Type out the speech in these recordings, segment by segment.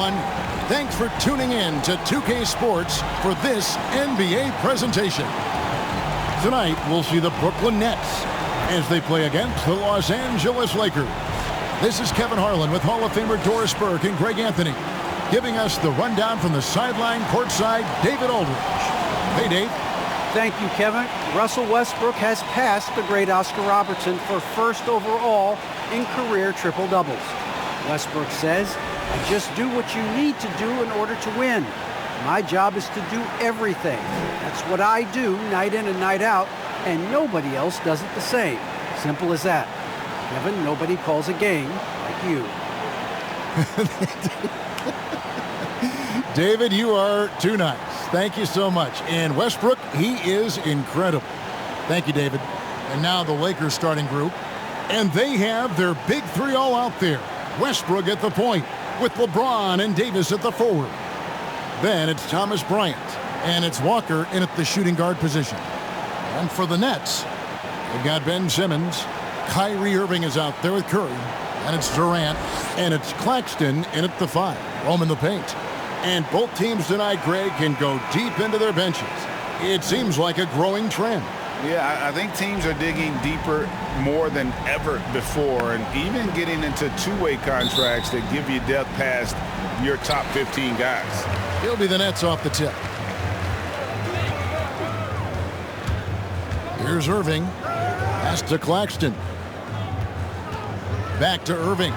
Thanks for tuning in to 2K Sports for this NBA presentation. Tonight, we'll see the Brooklyn Nets as they play against the Los Angeles Lakers. This is Kevin Harlan with Hall of Famer Doris Burke and Greg Anthony, giving us the rundown from the sideline courtside, David Aldridge. Hey, Dave. Thank you, Kevin. Russell Westbrook has passed the great Oscar Robertson for first overall in career triple-doubles. Westbrook says, "I just do what you need to do in order to win. My job is to do everything. That's what I do night in and night out, and nobody else does it the same. Simple as that. Kevin, nobody calls a game like you." David, you are too nice. Thank you so much. And Westbrook, he is incredible. Thank you, David. And now the Lakers starting group. And they have their big three all out there. Westbrook at the point, with LeBron and Davis at the forward. Then it's Thomas Bryant, and it's Walker in at the shooting guard position. And for the Nets, they've got Ben Simmons. Kyrie Irving is out there with Curry. And it's Durant, and it's Claxton in at the 5, roaming the paint. And both teams tonight, Greg, can go deep into their benches. It seems like a growing trend. Yeah, I think teams are digging deeper more than ever before, and even getting into two-way contracts that give you depth past your top 15 guys. He'll be the Nets off the tip. Here's Irving. Pass to Claxton. Back to Irving.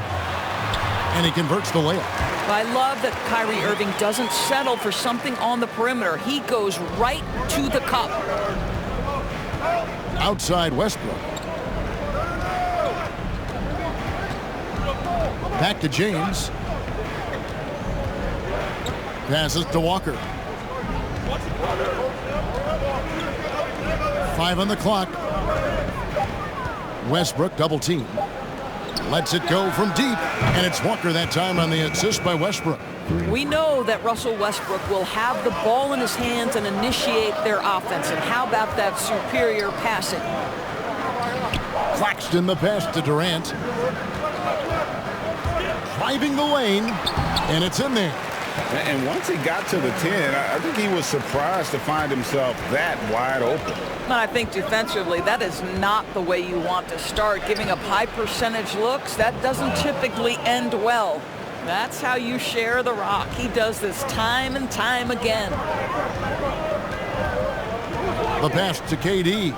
And he converts the layup. I love that Kyrie Irving doesn't settle for something on the perimeter. He goes right to the cup. Outside Westbrook. Back to James. Passes to Walker. 5 on the clock. Westbrook double team. Lets it go from deep, and it's Walker that time on the assist by Westbrook. We know that Russell Westbrook will have the ball in his hands and initiate their offense. And how about that superior passing? Claxton the pass to Durant. Driving the lane, and it's in there. And once he got to the 10, I think he was surprised to find himself that wide open. I think defensively, that is not the way you want to start. Giving up high percentage looks, that doesn't typically end well. That's how you share the rock. He does this time and time again. The pass to KD.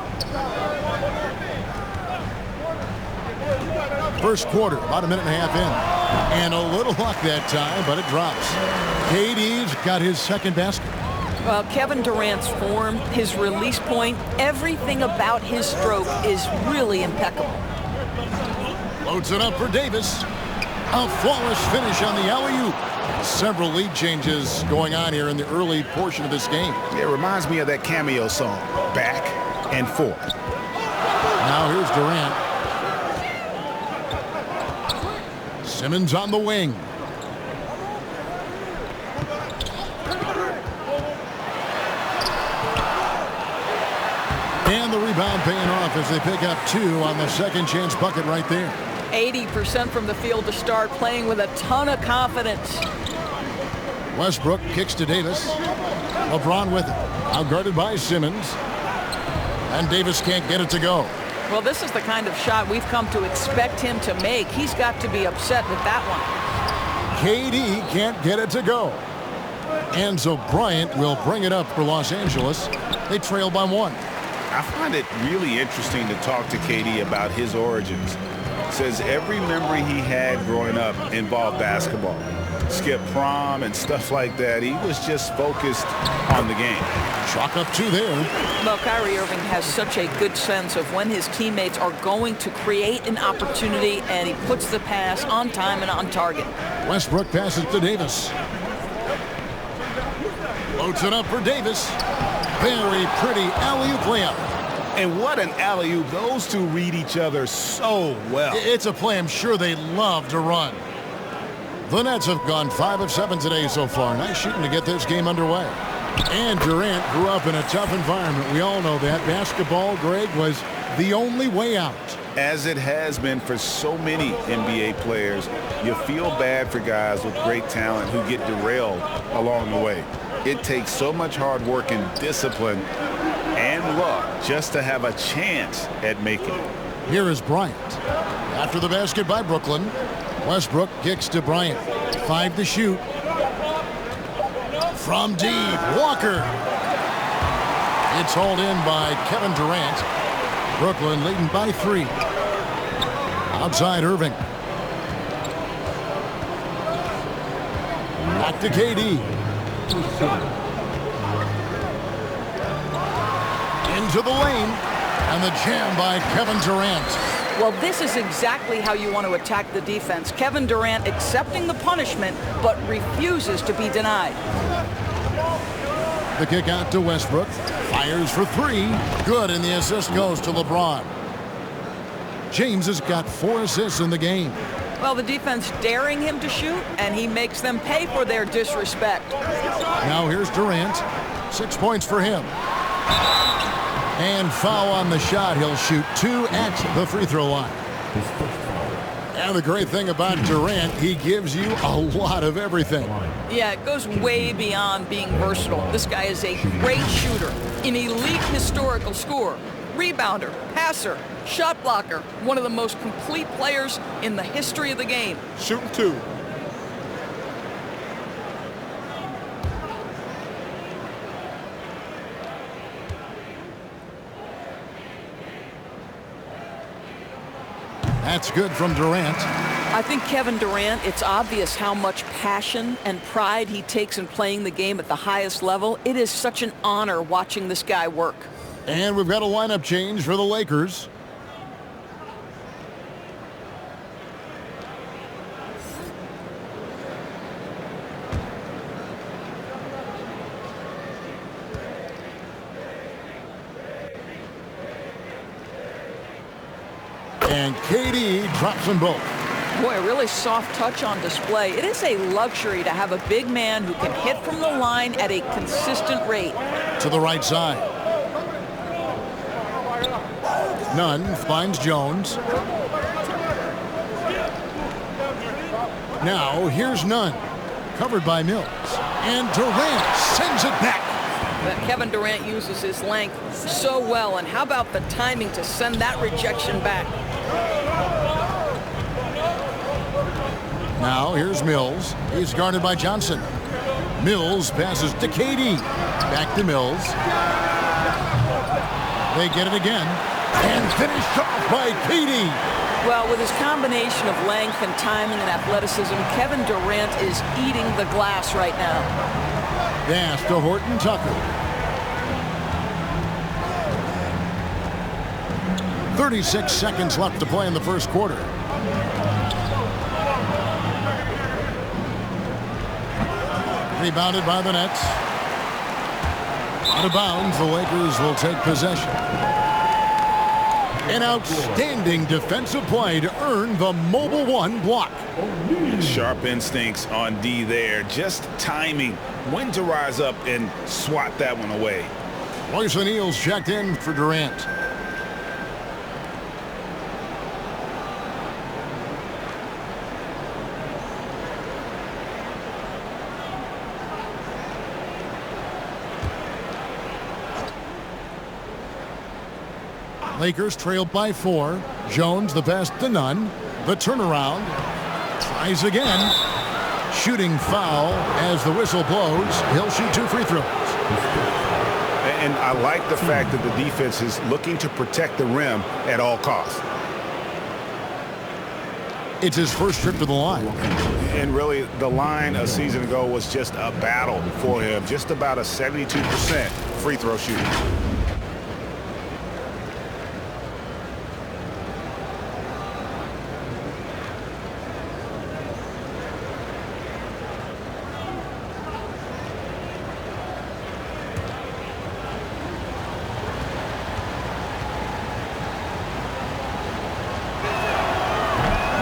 First quarter, about a minute and a half in. And a little luck that time, but it drops. KD's got his second basket. Well, Kevin Durant's form, his release point, everything about his stroke is really impeccable. Loads it up for Davis. A flawless finish on the alley-oop. Several lead changes going on here in the early portion of this game. It reminds me of that cameo song, Back and Forth. Now here's Durant. Simmons on the wing. And the rebound paying off as they pick up 2 on the second chance bucket right there. 80% from the field to start, playing with a ton of confidence. Westbrook kicks to Davis. LeBron with it. Outguarded by Simmons. And Davis can't get it to go. Well, this is the kind of shot we've come to expect him to make. He's got to be upset with that one. KD can't get it to go. And so Bryant will bring it up for Los Angeles. They trail by 1. I find it really interesting to talk to KD about his origins. Says every memory he had growing up involved basketball. Skip prom and stuff like that. He was just focused on the game. Chalk up 2 there. Well, Kyrie Irving has such a good sense of when his teammates are going to create an opportunity, and he puts the pass on time and on target. Westbrook passes to Davis. Loads it up for Davis. Very pretty alley-oop layup. And what an alley-oop. Those two read each other so well. It's a play I'm sure they love to run. The Nets have gone 5 of 7 today so far. Nice shooting to get this game underway. And Durant grew up in a tough environment. We all know that. Basketball, Greg, was the only way out. As it has been for so many NBA players, you feel bad for guys with great talent who get derailed along the way. It takes so much hard work and discipline and luck just to have a chance at making it. Here is Bryant. After the basket by Brooklyn, Westbrook kicks to Bryant. 5 to shoot. From deep, Walker. It's hauled in by Kevin Durant. Brooklyn leading by 3. Outside Irving. Back to KD. Into the lane. And the jam by Kevin Durant. Well, this is exactly how you want to attack the defense. Kevin Durant accepting the punishment, but refuses to be denied. The kick out to Westbrook. Fires for 3. Good, and the assist goes to LeBron. James has got 4 assists in the game. Well, the defense daring him to shoot, and he makes them pay for their disrespect. Now here's Durant. 6 points for him. And foul on the shot. He'll shoot 2 at the free throw line. And the great thing about Durant, he gives you a lot of everything. Yeah, it goes way beyond being versatile. This guy is a great shooter, an elite historical scorer, rebounder, passer, shot blocker, one of the most complete players in the history of the game. Shooting 2. That's good from Durant. I think Kevin Durant, it's obvious how much passion and pride he takes in playing the game at the highest level. It is such an honor watching this guy work. And we've got a lineup change for the Lakers. And KD drops them both. Boy, a really soft touch on display. It is a luxury to have a big man who can hit from the line at a consistent rate. To the right side. Nunn finds Jones. Now here's Nunn. Covered by Mills. And Durant sends it back. But Kevin Durant uses his length so well. And how about the timing to send that rejection back? Now here's Mills. He's guarded by Johnson. Mills passes to KD. Back to Mills. They get it again. And finished off by KD. Well, with his combination of length and timing and athleticism, Kevin Durant is eating the glass right now. Pass to Horton Tucker. 36 seconds left to play in the first quarter. Rebounded by the Nets. Out of bounds, the Lakers will take possession. An outstanding defensive play to earn the Mobile One block. Sharp instincts on D there. Just timing when to rise up and swat that one away. Royce O'Neal's checked in for Durant. Lakers trailed by 4. Jones the pass to Nunn. The turnaround. Tries again. Shooting foul as the whistle blows. He'll shoot 2 free throws. And I like the fact that the defense is looking to protect the rim at all costs. It's his first trip to the line. And really, the line a season ago was just a battle for him. Just about a 72% free throw shooting.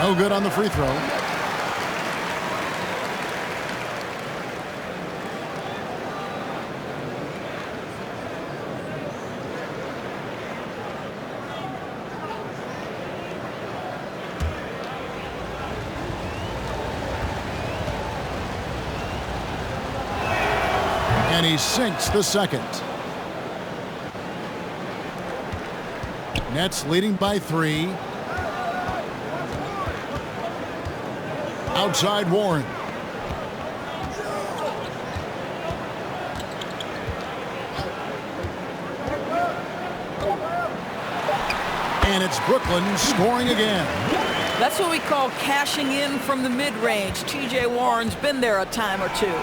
No good on the free throw. And he sinks the second. Nets leading by 3. Outside Warren. And it's Brooklyn scoring again. That's what we call cashing in from the mid-range. T.J. Warren's been there a time or two.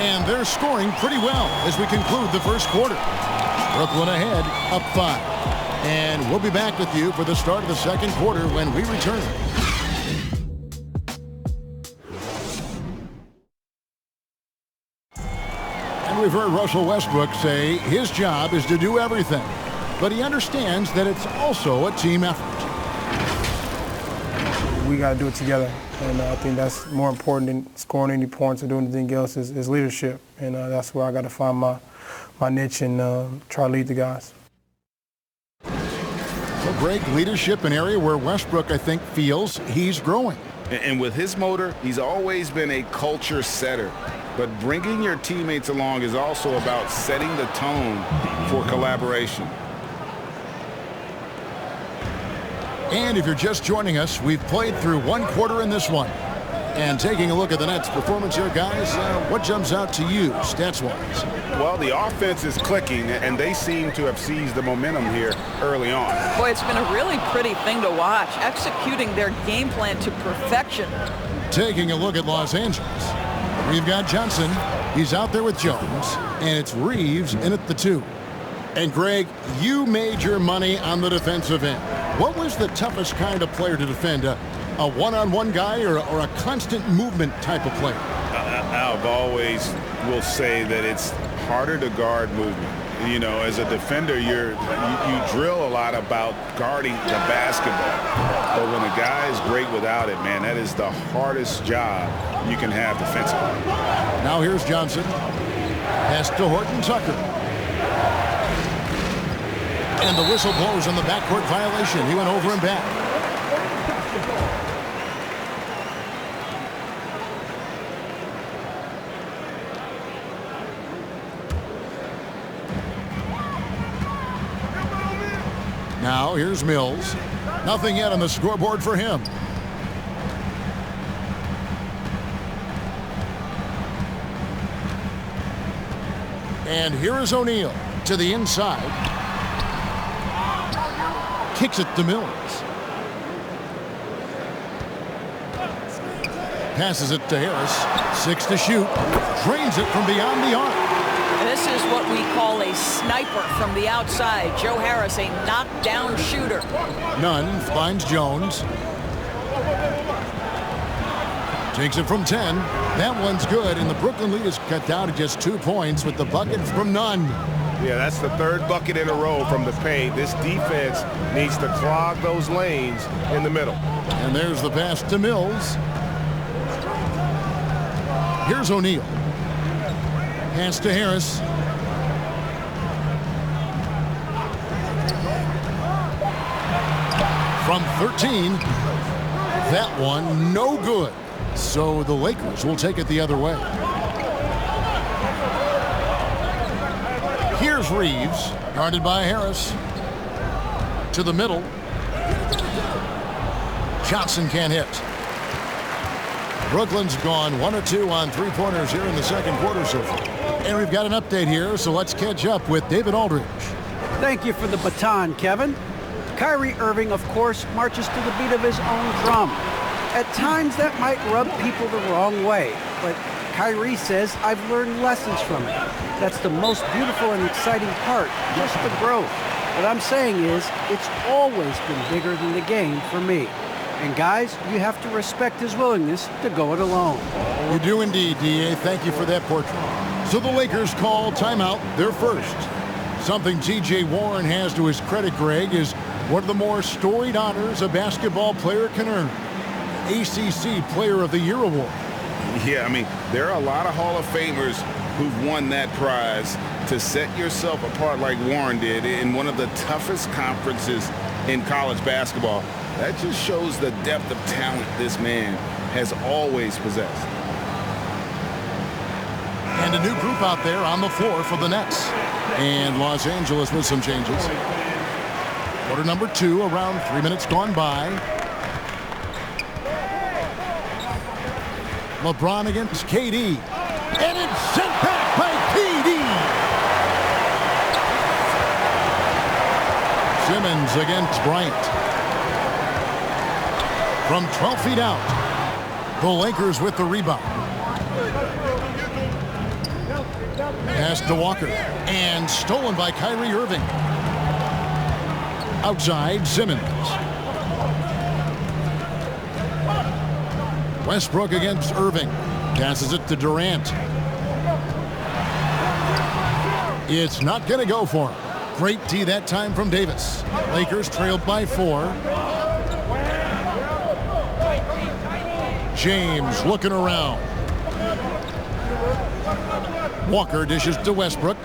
And they're scoring pretty well as we conclude the first quarter. Brooklyn ahead, up 5. And we'll be back with you for the start of the second quarter when we return. And we've heard Russell Westbrook say his job is to do everything. But he understands that it's also a team effort. We got to do it together. And I think that's more important than scoring any points or doing anything else is leadership. And that's where I got to find my niche and try to lead the guys. Well, Greg, leadership, an area where Westbrook, I think, feels he's growing. And with his motor, he's always been a culture setter. But bringing your teammates along is also about setting the tone for collaboration. And if you're just joining us, we've played through one quarter in this one. And taking a look at the Nets' performance here, guys, what jumps out to you, stats-wise? Well, the offense is clicking, and they seem to have seized the momentum here early on. Boy, it's been a really pretty thing to watch, executing their game plan to perfection. Taking a look at Los Angeles, we've got Johnson. He's out there with Jones, and it's Reeves in at the 2. And, Greg, you made your money on the defensive end. What was the toughest kind of player to defend? A one-on-one guy or a constant movement type of player? I've always will say that it's harder to guard movement. You know, as a defender, you drill a lot about guarding the basketball. But when a guy is great without it, man, that is the hardest job you can have defensively. Now here's Johnson. Pass to Horton Tucker. And the whistle blows on the backcourt violation. He went over and back. Now here's Mills. Nothing yet on the scoreboard for him. And here is O'Neal to the inside. Kicks it to Mills. Passes it to Harris. 6 to shoot. Drains it from beyond the arc. This is what we call a sniper from the outside. Joe Harris, a knockdown shooter. Nunn finds Jones. Takes it from 10. That one's good, and the Brooklyn lead is cut down to just 2 points with the bucket from Nunn. Yeah, that's the third bucket in a row from the paint. This defense needs to clog those lanes in the middle. And there's the pass to Mills. Here's O'Neal. Pass to Harris. From 13. That one no good. So the Lakers will take it the other way. Here's Reeves, guarded by Harris. To the middle. Johnson can't hit. Brooklyn's gone 1 of 2 on three-pointers here in the second quarter so far. And we've got an update here, so let's catch up with David Aldridge. Thank you for the baton, Kevin. Kyrie Irving, of course, marches to the beat of his own drum. At times, that might rub people the wrong way, but Kyrie says, I've learned lessons from it. That's the most beautiful and exciting part, just the growth. What I'm saying is, it's always been bigger than the game for me. And guys, you have to respect his willingness to go it alone. You do indeed, D.A. Thank you for that portrait. So the Lakers call timeout, their first. Something T.J. Warren has to his credit, Greg, is one of the more storied honors a basketball player can earn. ACC Player of the Year award. Yeah, I mean, there are a lot of Hall of Famers who've won that prize. To set yourself apart like Warren did in one of the toughest conferences in college basketball, that just shows the depth of talent this man has always possessed. And a new group out there on the floor for the Nets. And Los Angeles with some changes. Quarter number 2, around 3 minutes gone by. LeBron against KD. And it's sent back by KD. Simmons against Bryant. From 12 feet out. The Lakers with the rebound. Pass to Walker. And stolen by Kyrie Irving. Outside, Simmons. Westbrook against Irving. Passes it to Durant. It's not going to go for him. Great D that time from Davis. Lakers trailed by 4. James looking around. Walker dishes to Westbrook.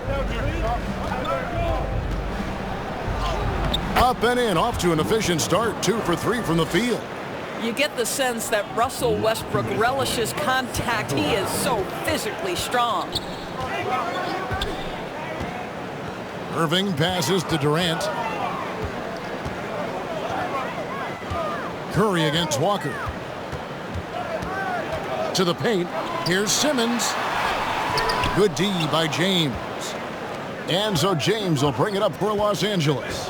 Up and in, off to an efficient start. 2 for 3 from the field. You get the sense that Russell Westbrook relishes contact. He is so physically strong. Irving passes to Durant. Curry against Walker. To the paint. Here's Simmons. Good D by James. And so James will bring it up for Los Angeles.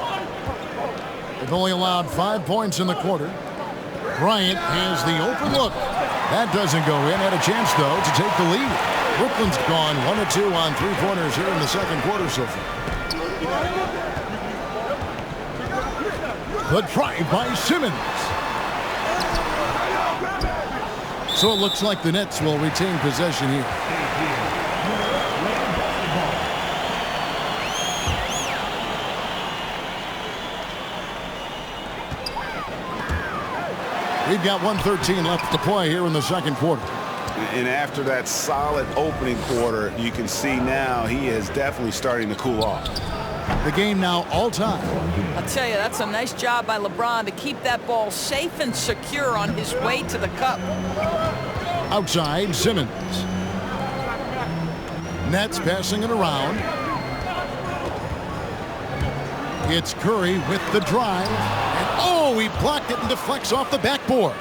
They've only allowed 5 points in the quarter. Bryant has the open look. That doesn't go in. Had a chance, though, to take the lead. Brooklyn's gone 1 of 2 on 3-pointers here in the second quarter so far. The drive by Simmons. So it looks like the Nets will retain possession here. We've got 1:13 left to play here in the second quarter. And after that solid opening quarter, you can see now he is definitely starting to cool off. The game now all time. I'll tell you, that's a nice job by LeBron to keep that ball safe and secure on his way to the cup. Outside, Simmons. Nets passing it around. It's Curry with the drive. And oh, he blocked it and deflects off the backboard.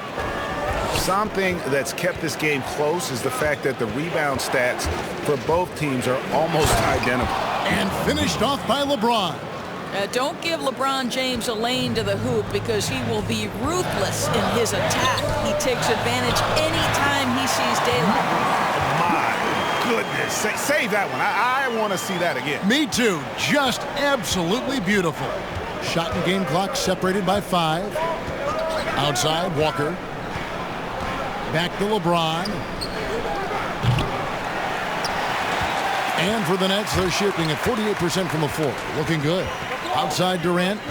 Something that's kept this game close is the fact that the rebound stats for both teams are almost identical. And finished off by LeBron. Don't give LeBron James a lane to the hoop because he will be ruthless in his attack. He takes advantage anytime he sees daylight. My goodness. Save that one. I want to see that again. Me too. Just absolutely beautiful. Shot and game clock separated by 5. Outside, Walker. Back to LeBron. And for the Nets, they're shooting at 48% from the floor. Looking good. Outside, Durant.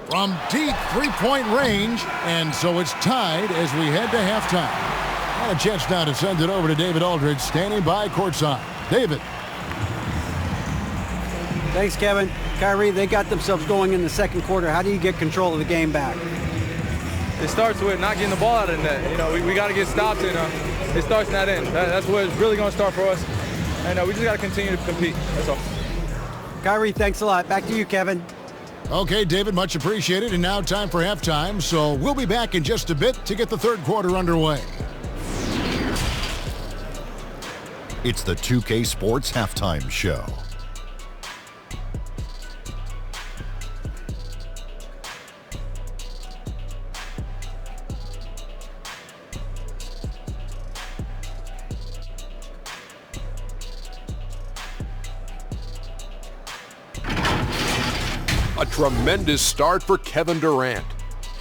From deep three-point range, and so it's tied as we head to halftime. And a chance now to send it over to David Aldridge, standing by courtside. David. Thanks, Kevin. Kyrie, they got themselves going in the second quarter. How do you get control of the game back? It starts with not getting the ball out of the net. You know, we got to get stopped, and it starts in that end. That's where it's really going to start for us. And we just got to continue to compete. That's all. Kyrie, thanks a lot. Back to you, Kevin. Okay, David, much appreciated. And now time for halftime. So we'll be back in just a bit to get the third quarter underway. It's the 2K Sports Halftime Show. A tremendous start for Kevin Durant.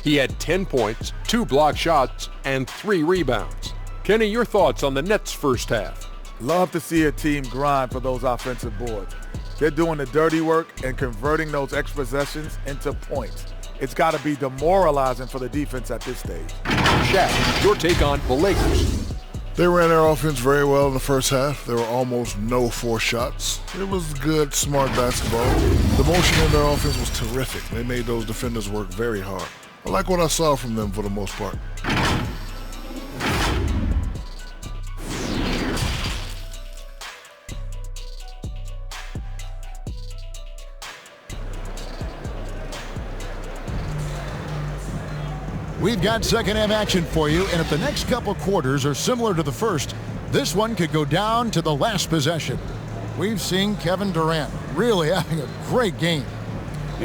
He had 10 points, 2 blocked shots, and 3 rebounds. Kenny, your thoughts on the Nets' first half? Love to see a team grind for those offensive boards. They're doing the dirty work and converting those extra possessions into points. It's got to be demoralizing for the defense at this stage. Shaq, your take on the Lakers? They ran their offense very well in the first half. There were almost no forced shots. It was good, smart basketball. The motion in their offense was terrific. They made those defenders work very hard. I like what I saw from them for the most part. We've got second half action for you, and if the next couple quarters are similar to the first, this one could go down to the last possession. We've seen Kevin Durant really having a great game.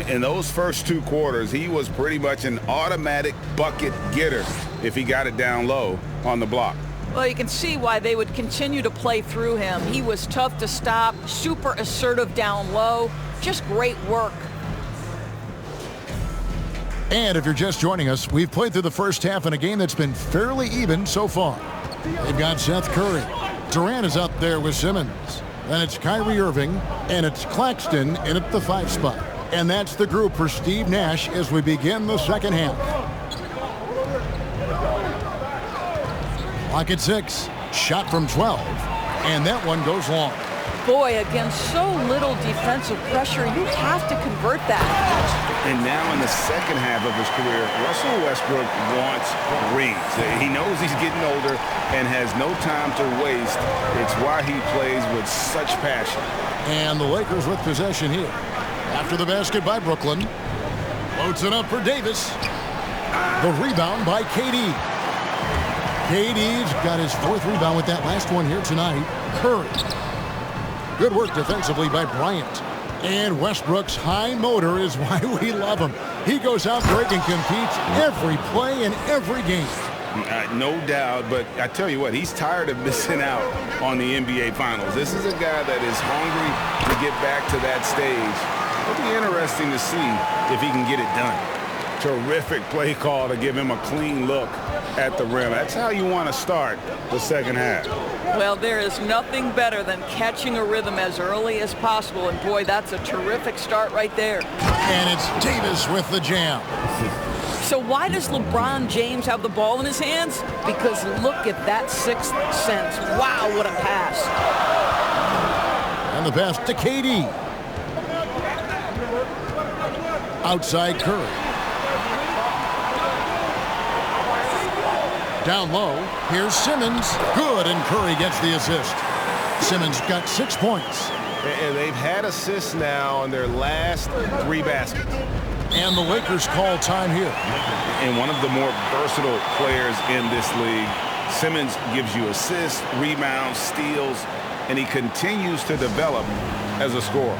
In those first 2 quarters, he was pretty much an automatic bucket getter if he got it down low on the block. Well, you can see why they would continue to play through him. He was tough to stop, super assertive down low, just great work. And if you're just joining us, we've played through the first half in a game that's been fairly even so far. They've got Seth Curry. Durant is up there with Simmons. Then it's Kyrie Irving, and it's Claxton in at the 5 spot. And that's the group for Steve Nash as we begin the second half. Clock at 6. Shot from 12. And that one goes long. Boy, against so little defensive pressure, you have to convert that. And now in the second half of his career, Russell Westbrook wants rings. He knows he's getting older and has no time to waste. It's why he plays with such passion. And the Lakers with possession here. After the basket by Brooklyn. Loads it up for Davis. The rebound by KD. KD's got his 4th rebound with that last one here tonight. Curry. Good work defensively by Bryant. And Westbrook's high motor is why we love him. He goes out there and competes every play in every game. No doubt, but I tell you what, he's tired of missing out on the NBA Finals. This is a guy that is hungry to get back to that stage. It'll be interesting to see if he can get it done. Terrific play call to give him a clean look at the rim. That's how you want to start the second half. Well, there is nothing better than catching a rhythm as early as possible, and boy, that's a terrific start right there. And it's Davis with the jam. So why does LeBron James have the ball in his hands? Because look at that 6th sense. Wow, what a pass. And the pass to KD. Outside Curry. Down low, here's Simmons. Good, and Curry gets the assist. Simmons got 6 points. And they've had assists now on their last 3 baskets. And the Lakers call time here. And one of the more versatile players in this league. Simmons gives you assists, rebounds, steals, and he continues to develop as a scorer.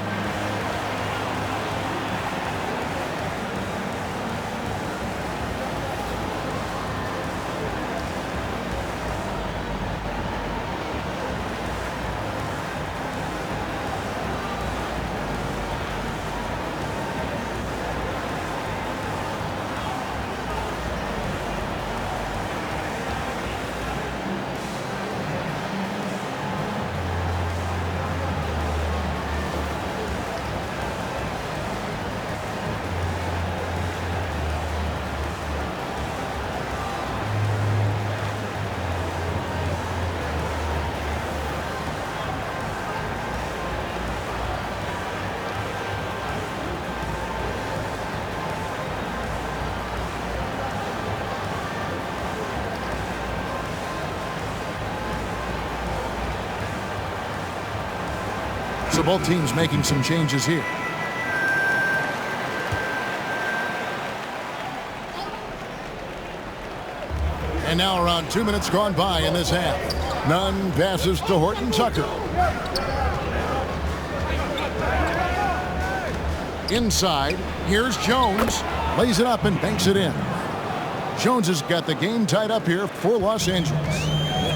So both teams making some changes here. And now around 2 minutes gone by in this half. Nunn passes to Horton Tucker. Inside, here's Jones. Lays it up and banks it in. Jones has got the game tied up here for Los Angeles.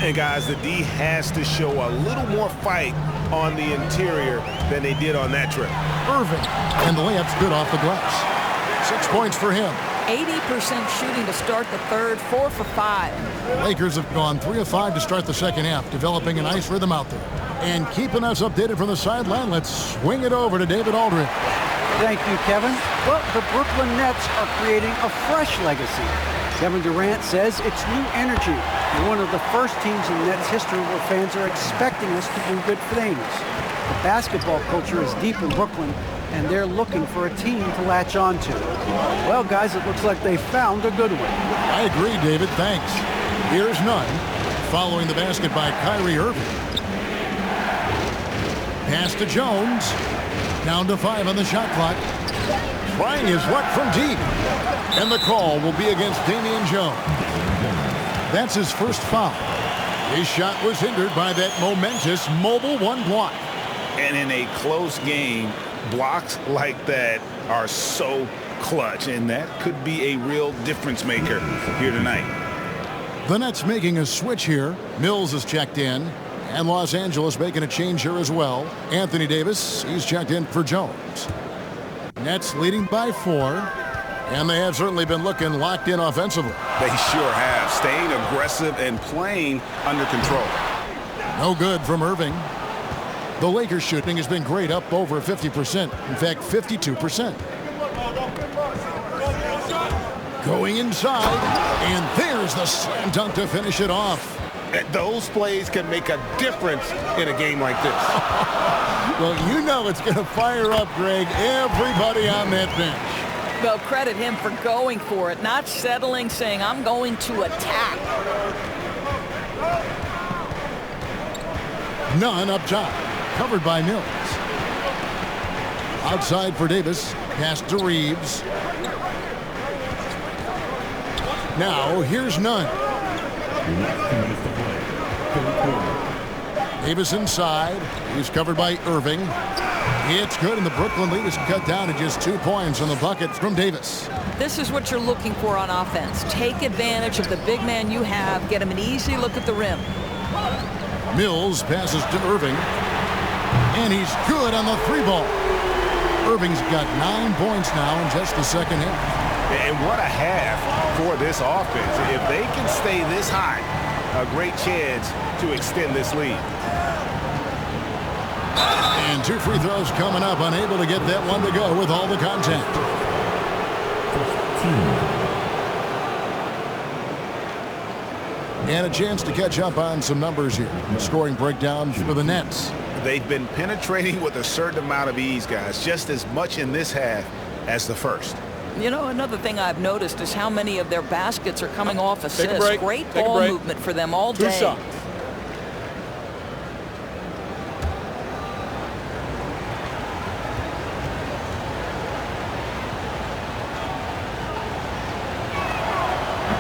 And guys, the D has to show a little more fight on the interior than they did on that trip. Irving, and the layup's good off the glass. 6 points for him. 80% shooting to start the third, 4 for 5. Lakers have gone 3 of 5 to start the second half, developing a nice rhythm out there. And keeping us updated from the sideline, let's swing it over to David Aldridge. Thank you, Kevin. Well, the Brooklyn Nets are creating a fresh legacy. Kevin Durant says it's new energy. We're one of the first teams in Nets history where fans are expecting us to do good things. The basketball culture is deep in Brooklyn, and they're looking for a team to latch on to. Well, guys, it looks like they found a good one. I agree, David. Thanks. Here's none. Following the basket by Kyrie Irving. Pass to Jones. Down to 5 on the shot clock. Trying his luck from deep. And the call will be against Damian Jones. That's his first foul. His shot was hindered by that momentous mobile one block. And in a close game, blocks like that are so clutch, and that could be a real difference maker here tonight. The Nets making a switch here. Mills is checked in, and Los Angeles making a change here as well. Anthony Davis, he's checked in for Jones. Nets leading by 4, and they have certainly been looking locked in offensively. They sure have, staying aggressive and playing under control. No good from Irving. The Lakers shooting has been great, up over 50%. In fact, 52%. Going inside, and there's the slam dunk to finish it off. Those plays can make a difference in a game like this. Well, you know it's going to fire up, Greg, everybody on that bench. Well, credit him for going for it, not settling, saying, I'm going to attack. None up top. Covered by Mills. Outside for Davis. Pass to Reeves. Now, here's Nunn. Davis inside. He's covered by Irving. It's good, and the Brooklyn lead is cut down to just 2 points on the bucket from Davis. This is what you're looking for on offense. Take advantage of the big man you have. Get him an easy look at the rim. Mills passes to Irving. And he's good on the 3-ball. Irving's got 9 points now in just the second half. And what a half for this offense. If they can stay this high, a great chance to extend this lead. And 2 free throws coming up, unable to get that one to go with all the contact. And a chance to catch up on some numbers here. Scoring breakdown for the Nets. They've been penetrating with a certain amount of ease, guys, just as much in this half as the first. You know, another thing I've noticed is how many of their baskets are coming off assists. Take a break. Great Take a ball break. movement for them all 2 day. shots.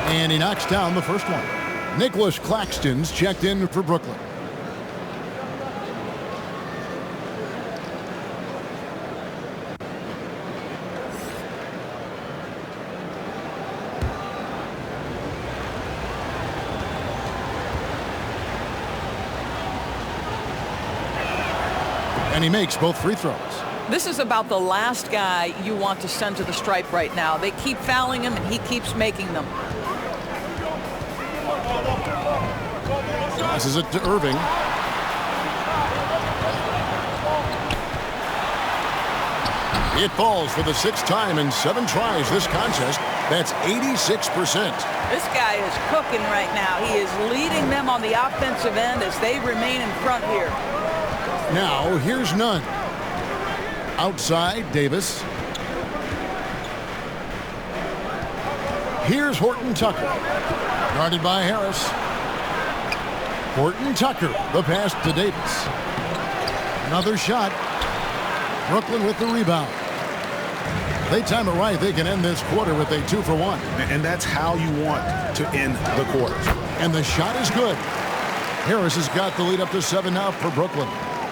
And he knocks down the first one. Nicholas Claxton's checked in for Brooklyn. And he makes both free throws. This is about the last guy you want to send to the stripe right now. They keep fouling him, and he keeps making them. Passes it to Irving. It falls for the 6th time in 7 tries this contest. That's 86%. This guy is cooking right now. He is leading them on the offensive end as they remain in front here. Now, here's Nunn. Outside, Davis. Here's Horton Tucker. Guarded by Harris. Horton Tucker, the pass to Davis. Another shot. Brooklyn with the rebound. They time it right. They can end this quarter with a 2-for-1. And that's how you want to end the quarter. And the shot is good. Harris has got the lead up to 7 now for Brooklyn.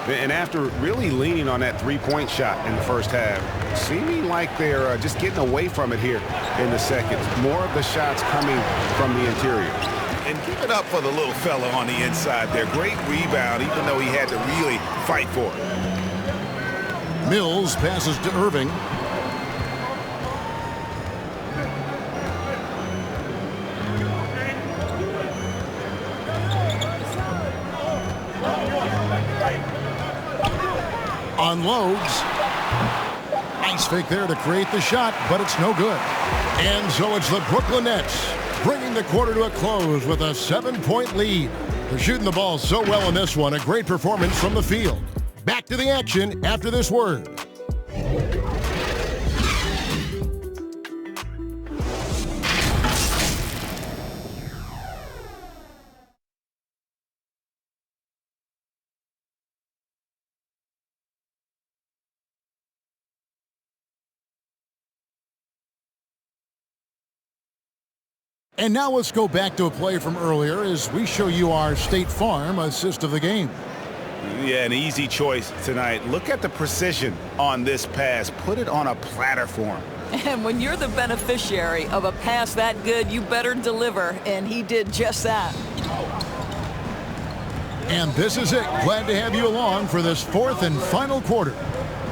And after really leaning on that 3-point shot in the first half, seeming like they're just getting away from it here in the second. More of the shots coming from the interior. And give it up for the little fella on the inside there. Great rebound, even though he had to really fight for it. Mills passes to Irving. Unloads. Nice fake there to create the shot, but it's no good. And so it's the Brooklyn Nets bringing the quarter to a close with a 7-point lead. They're shooting the ball so well in this one. A great performance from the field. Back to the action after this word. And now let's go back to a play from earlier as we show you our State Farm assist of the game. Yeah, an easy choice tonight. Look at the precision on this pass. Put it on a platter for him. And when you're the beneficiary of a pass that good, you better deliver, and he did just that. And this is it. Glad to have you along for this fourth and final quarter.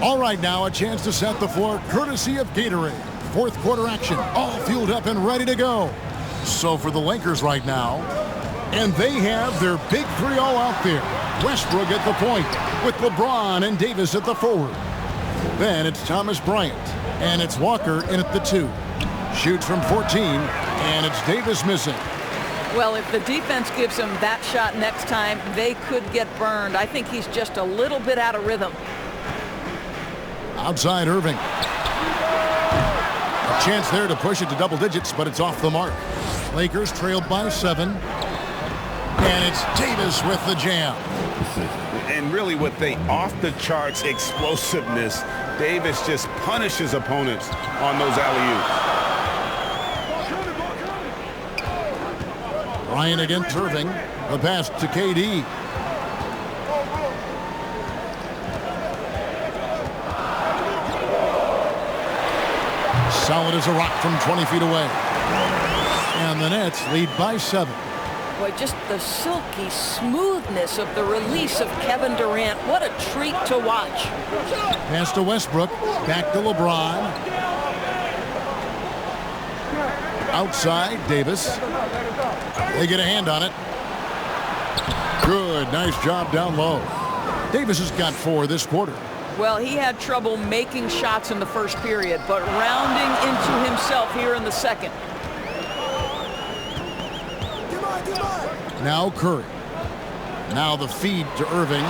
All right, now a chance to set the floor courtesy of Gatorade. Fourth quarter action, all fueled up and ready to go. So for the Lakers right now, and they have their big three all out there. Westbrook at the point with LeBron and Davis at the forward. Then it's Thomas Bryant, and it's Walker in at the 2. Shoots from 14, and it's Davis missing. Well, if the defense gives him that shot next time, they could get burned. I think he's just a little bit out of rhythm. Outside Irving. A chance there to push it to double digits, but it's off the mark. Lakers trailed by 7. And it's Davis with the jam. And really with the off-the-charts explosiveness, Davis just punishes opponents on those alley-oops. Bryant against Irving. The pass to KD. Solid as a rock from 20 feet away. And the Nets lead by 7. Boy, just the silky smoothness of the release of Kevin Durant. What a treat to watch. Pass to Westbrook. Back to LeBron. Outside, Davis. They get a hand on it. Good. Nice job down low. Davis has got 4 this quarter. Well, he had trouble making shots in the first period, but rounding into himself here in the second. Now Curry. Now the feed to Irving.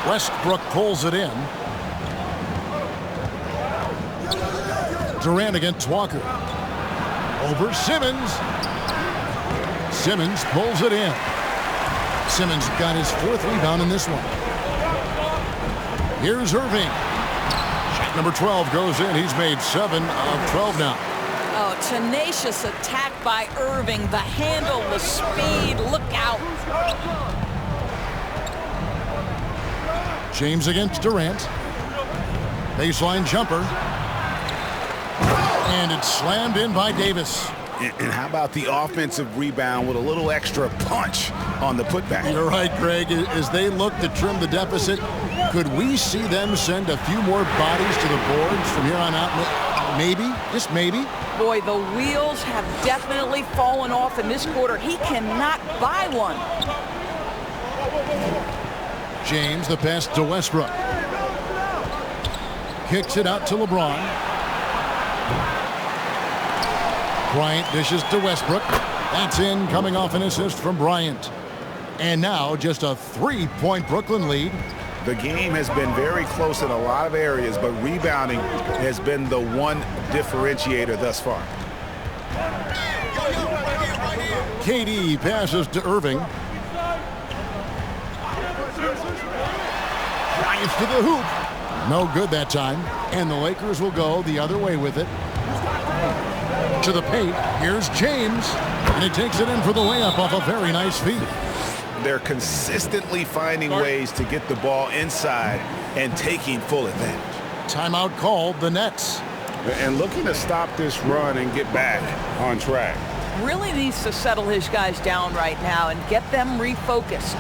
Westbrook pulls it in. Durant against Walker. Over Simmons. Simmons pulls it in. Simmons got his 4th rebound in this one. Here's Irving. Shot number 12 goes in. He's made 7 of 12 now. Oh, tenacious attack by Irving. The handle, the speed, look out. James against Durant. Baseline jumper. And it's slammed in by Davis. And how about the offensive rebound with a little extra punch on the putback? You're right, Greg. As they look to trim the deficit, could we see them send a few more bodies to the boards from here on out? Maybe, just maybe. Boy, the wheels have definitely fallen off in this quarter. He cannot buy one. James, the pass to Westbrook. Kicks it out to LeBron. Bryant dishes to Westbrook. That's in, coming off an assist from Bryant. And now just a 3-point Brooklyn lead. The game has been very close in a lot of areas, but rebounding has been the one differentiator thus far. KD passes to Irving. Drives to the hoop. No good that time. And the Lakers will go the other way with it. To the paint. Here's James. And he takes it in for the layup off a very nice feed. They're consistently finding ways to get the ball inside and taking full advantage. Timeout called, the Nets. And looking to stop this run and get back on track. Really needs to settle his guys down right now and get them refocused.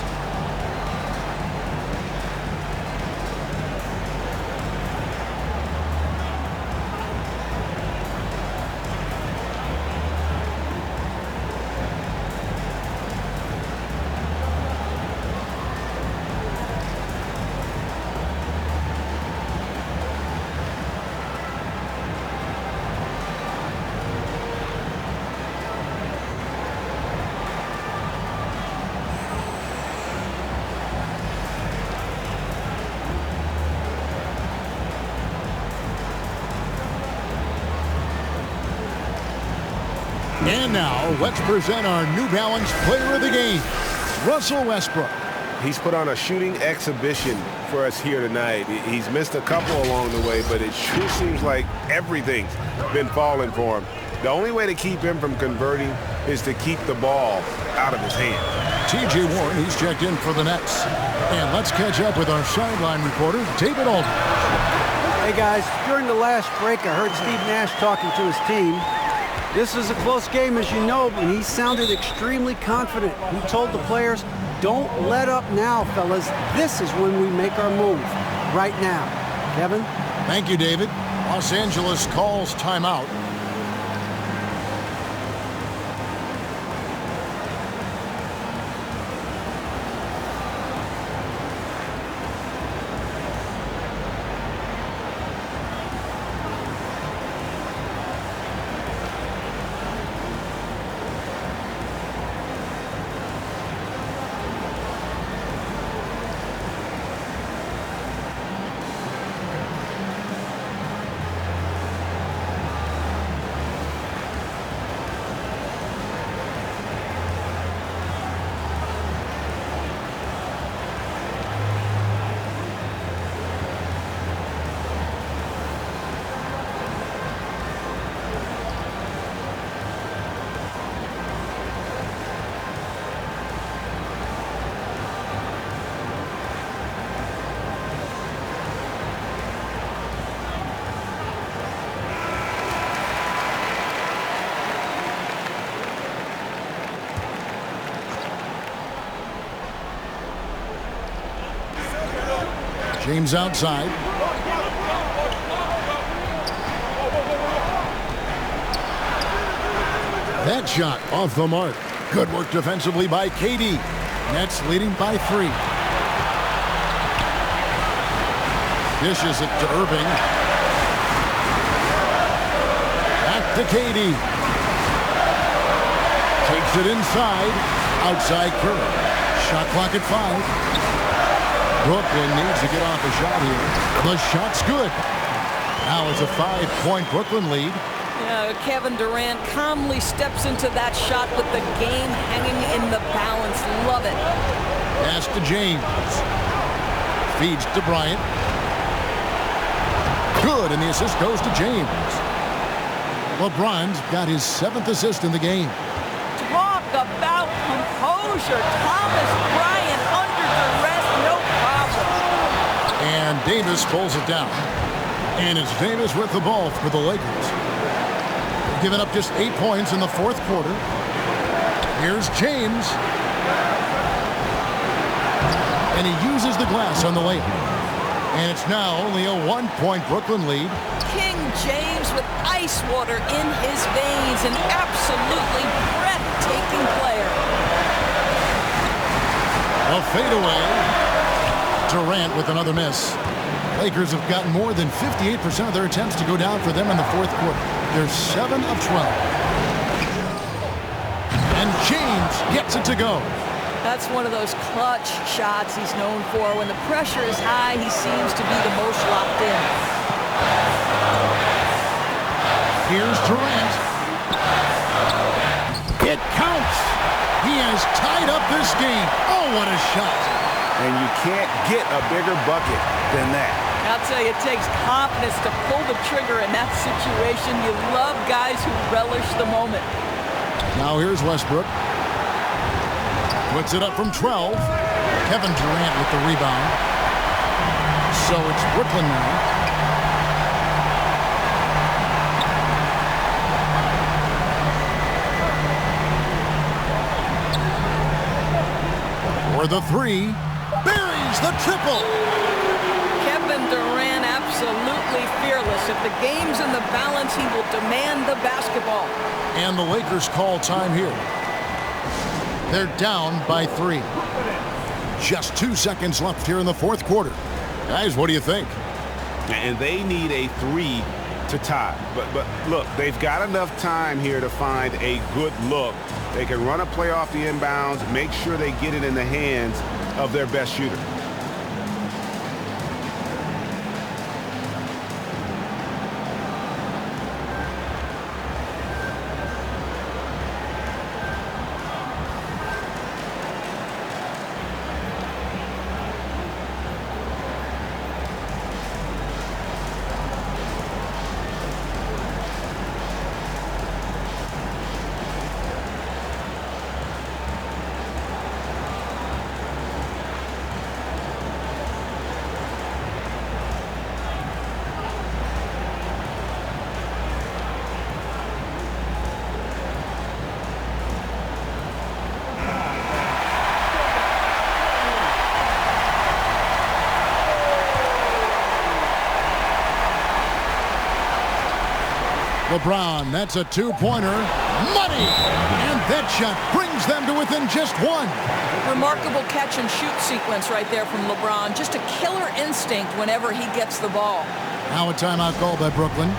And now, let's present our New Balance Player of the Game, Russell Westbrook. He's put on a shooting exhibition for us here tonight. He's missed a couple along the way, but it sure seems like everything's been falling for him. The only way to keep him from converting is to keep the ball out of his hand. T.J. Warren, he's checked in for the Nets. And let's catch up with our sideline reporter, David Aldridge. Hey guys, during the last break, I heard Steve Nash talking to his team. This is a close game, as you know, and he sounded extremely confident. He told the players, don't let up now, fellas. This is when we make our move. Right now. Kevin? Thank you, David. Los Angeles calls timeout. James outside. That shot off the mark. Good work defensively by KD. Nets leading by 3. Dishes it to Irving. Back to KD. Takes it inside. Outside Curry. Shot clock at 5. Brooklyn needs to get off a shot here. The shot's good. Now it's a 5-point Brooklyn lead. Yeah, Kevin Durant calmly steps into that shot with the game hanging in the balance. Love it. Pass to James. Feeds to Bryant. Good, and the assist goes to James. LeBron's got his 7th assist in the game. Talk about composure. Thomas Bryant under duress, no problem. And Davis pulls it down. And it's Davis with the ball for the Lakers. Giving up just 8 points in the 4th quarter. Here's James. And he uses the glass on the layup. And it's now only a 1-point Brooklyn lead. King James with ice water in his veins. An absolutely breathtaking player. A fadeaway. Durant with another miss. Lakers have gotten more than 58% of their attempts to go down for them in the 4th quarter. They're 7 of 12. And James gets it to go. That's one of those clutch shots he's known for. When the pressure is high, he seems to be the most locked in. Here's Durant. It counts. He has tied up this game. Oh, what a shot. And you can't get a bigger bucket than that. I'll tell you, it takes confidence to pull the trigger in that situation. You love guys who relish the moment. Now here's Westbrook. Puts it up from 12. Kevin Durant with the rebound. So it's Brooklyn now. For the 3. Buries the triple. Kevin Durant absolutely fearless. If the game's in the balance, he will demand the basketball. And the Lakers call time here. They're down by 3. Just 2 seconds left here in the 4th quarter. Guys, what do you think? And they need a 3 to tie. But look, they've got enough time here to find a good look. They can run a play off the inbounds, make sure they get it in the hands of their best shooter. LeBron, that's a two-pointer. Money! And that shot brings them to within just one. Remarkable catch and shoot sequence right there from LeBron. Just a killer instinct whenever he gets the ball. Now a timeout called by Brooklyn.